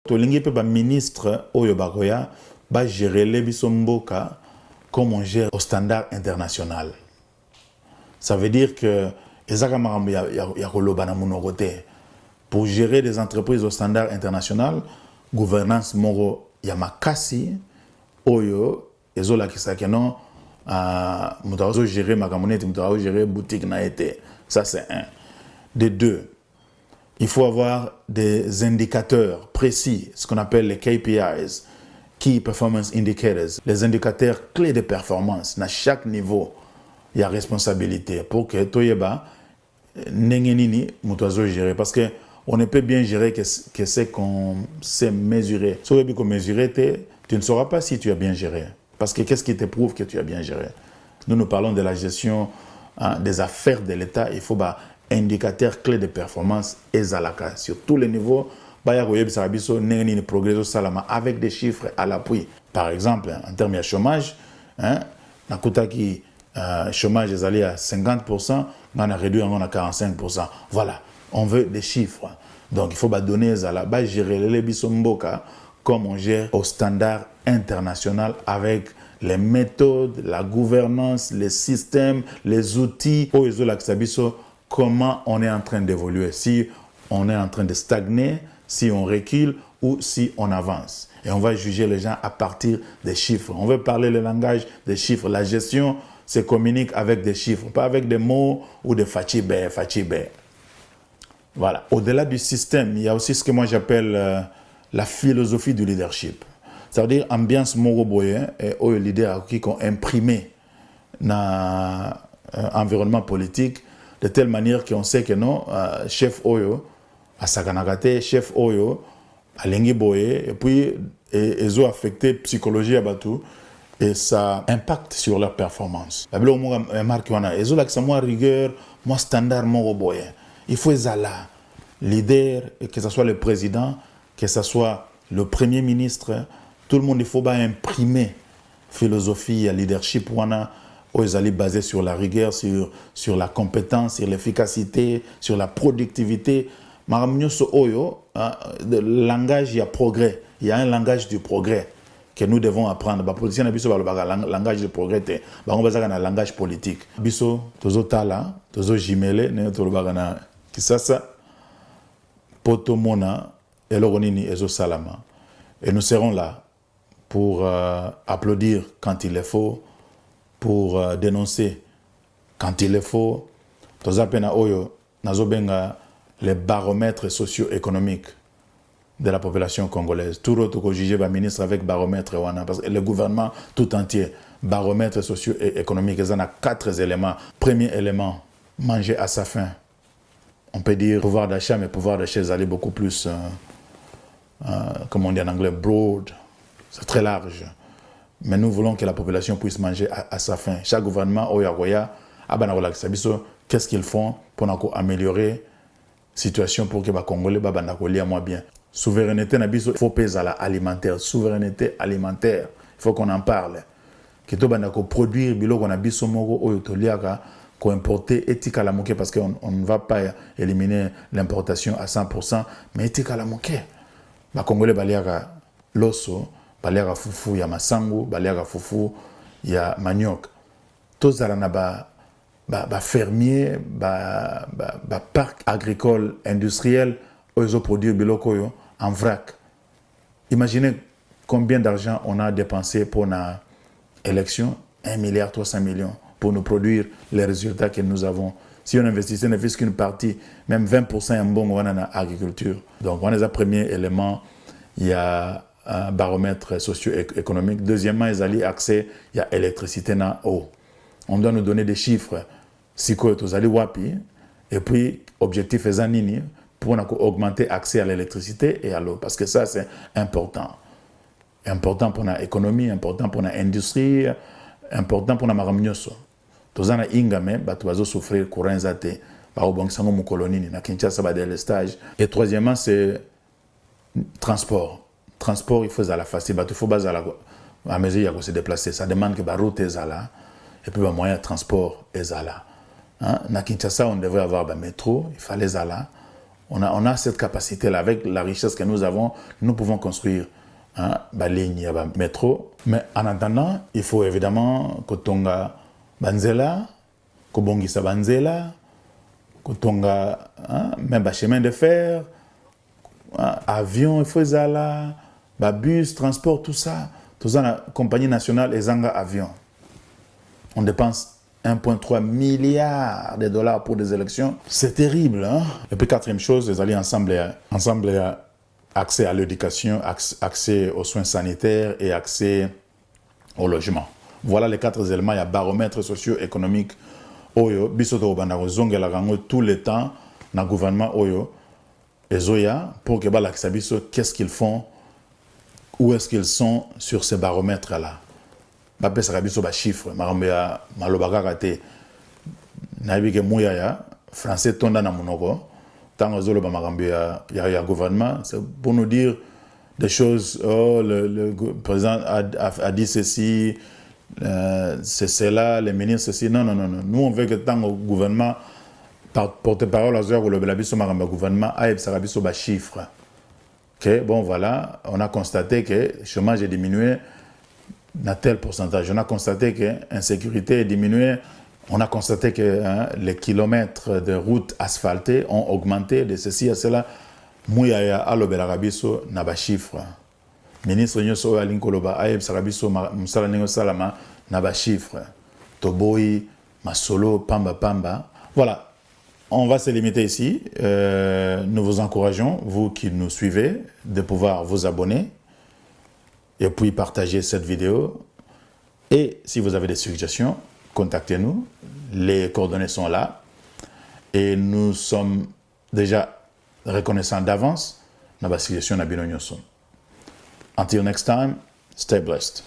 Tolingi pe ba ministre oyo bakoya ba gérer les bisomboka comme on gère au standard international. Ça veut dire que pour gérer des entreprises au standard international, gouvernance moro yamakasi oyo ezola kisakeno mutazo gérer makamonete mutazo gérer boutique na été. Ça c'est un. De deux, il faut avoir des indicateurs précis, ce qu'on appelle les KPIs, Key Performance Indicators, les indicateurs clés de performance. À chaque niveau, il y a responsabilité pour que Toyeba n'engenini mutozo gérer. Parce que on ne peut bien gérer que c'est qu'on sait mesurer. Si on peut mesurer, tu ne sauras pas si tu as bien géré. Parce que qu'est-ce qui te prouve que tu as bien géré? Nous parlons de la gestion des affaires de l'État. Il faut indicateurs clés de performance et zalaka sur tous les niveaux. Avec des chiffres à l'appui. Par exemple, en termes de chômage, chômage est allé à 50%, on a réduit à 45%. Voilà, on veut des chiffres. Donc il faut donner à gérer les bisomboka comme on gère au standard international avec les méthodes, la gouvernance, les systèmes, les outils. Comment on est en train d'évoluer, si on est en train de stagner, si on recule ou si on avance. Et on va juger les gens à partir des chiffres. On veut parler le langage des chiffres. La gestion se communique avec des chiffres, pas avec des mots ou des fachibé. Voilà. Au-delà du système, il y a aussi ce que moi j'appelle la philosophie du leadership. Ça veut dire ambiance moroboye et aux leaders qui ont imprimé dans l'environnement politique de telle manière qu'on sait que non, chef Oyo, à Sakanagate, chef Oyo, à Lengi Boye, et puis ils ont affecté la psychologie à Batou, et ça impacte sur leur performance. Ils ont moi rigueur, moi standard, moi boye. Il faut être là, leader, que ce soit le président, que ce soit le premier ministre, tout le monde, il faut imprimer philosophie, leadership, ils allaient baser sur la rigueur, sur la compétence, sur l'efficacité, sur la productivité. Le langage, il y a progrès. Il y a un langage du progrès que nous devons apprendre. Le langage du progrès, c'est un langage politique. Biso, tozo tala, tozo jimele, kisasa, poto mona, eloronini, ezo salama. Et nous serons là pour applaudir quand il le faut, pour dénoncer quand il le faut. Tozapena oyo nazobenga les baromètres socio-économiques de la population congolaise. Tout autre que juger le ministre avec baromètre parce que le gouvernement tout entier, baromètre socio-économique, il y en a 4 éléments. Premier élément, manger à sa faim. On peut dire pouvoir d'achat, mais pouvoir d'achat est allé beaucoup plus, comme on dit en anglais, broad. C'est très large. Mais nous voulons que la population puisse manger à sa faim. Chaque gouvernement, qu'est-ce qu'ils font pour améliorer la situation pour que les Congolais soient moins bien. Souveraineté, il faut payer à l'alimentaire. Souveraineté alimentaire, il faut qu'on en parle. Que tout le produire, qu'on importer éthique à la moquette parce qu'on ne va pas éliminer l'importation à 100%, mais éthique à la moquette. Les Congolais, l'osso, baliaga fufu ya masangu, baliaga fufu ya manioc. Tous les fermiers, parcs agricoles, industriels, ils ont produit biloko en vrac. Imaginez combien d'argent on a dépensé pour la élection, 1,3 milliard pour nous produire les résultats que nous avons. Si on investissait ne fût qu'une partie, même 20% en bon on a dans l'agriculture. Donc on a les premiers éléments, il y a un baromètre socio-économique. Deuxièmement, ils ont accès à l'électricité dans l'eau. On doit nous donner des chiffres. Si vous allez wapi, et puis, objectif est zanini pour augmenter l'accès à l'électricité et à l'eau. Parce que ça, c'est important. Important pour l'économie, important pour l'industrie, important pour la maramnyoso. Tous les ingame, tu vas souffrir courant zate, par au sango mu colonie, na Kinshasa ba des stages. Et troisièmement, c'est transport. Transport, il faut à la facile, il faut baser à mesure de se déplacer. Ça demande que la route est là, et puis le moyen de transport est là. Na Kinshasa, on devrait avoir le métro, il fallait là. On a cette capacité-là. Avec la richesse que nous avons, nous pouvons construire la ligne métro. Mais en attendant, il faut évidemment que tonga banzela, que bongisa banzela, que tonga même chemin de fer, avion, il faut zala, bus, transport, tout ça. Tout ça, la compagnie nationale et Zanga Avion. On dépense 1,3 milliard de dollars pour des élections. C'est terrible. Hein? Et puis, quatrième chose, les alliés ensemble accès à l'éducation, accès aux soins sanitaires et accès au logement. Voilà les 4 éléments. Il y a baromètre socio-économique. Oyo, bisoto banaro zongela rango tout le temps dans le gouvernement Oyo. Et Zoya, pour que Balaksabiso, qu'est-ce qu'ils font? Où est-ce qu'ils sont sur ces baromètres-là? Bapé Sarabiso, ba chiffre, Marambia, Malobaka Kate, Naibike Mouyaya, français Tonda Namunoko, Tango Zolo Marambia, Yaya gouvernement, c'est pour nous dire des choses. Oh, le président a dit ceci, c'est cela, les ministres ceci. Non. Nous, on veut que tant au gouvernement, porte-parole à Zoya, le Belabiso Marambia gouvernement, Aïb Sarabiso, ba chiffre. Okay, bon, voilà, on a constaté que le chômage est diminué dans tel pourcentage. On a constaté que l'insécurité est diminuée. On a constaté que les kilomètres de routes asphaltées ont augmenté de ceci à cela. Mouyaya alobela rabiso na ba chiffre. Ministre nyoso alinkoloba ayeb sarabiso musala ningo salama na ba chiffre. Toboyi, Masolo, Pamba. Voilà. On va se limiter ici. Nous vous encourageons, vous qui nous suivez, de pouvoir vous abonner et puis partager cette vidéo. Et si vous avez des suggestions, contactez-nous. Les coordonnées sont là. Et nous sommes déjà reconnaissants d'avance. Until next time, stay blessed.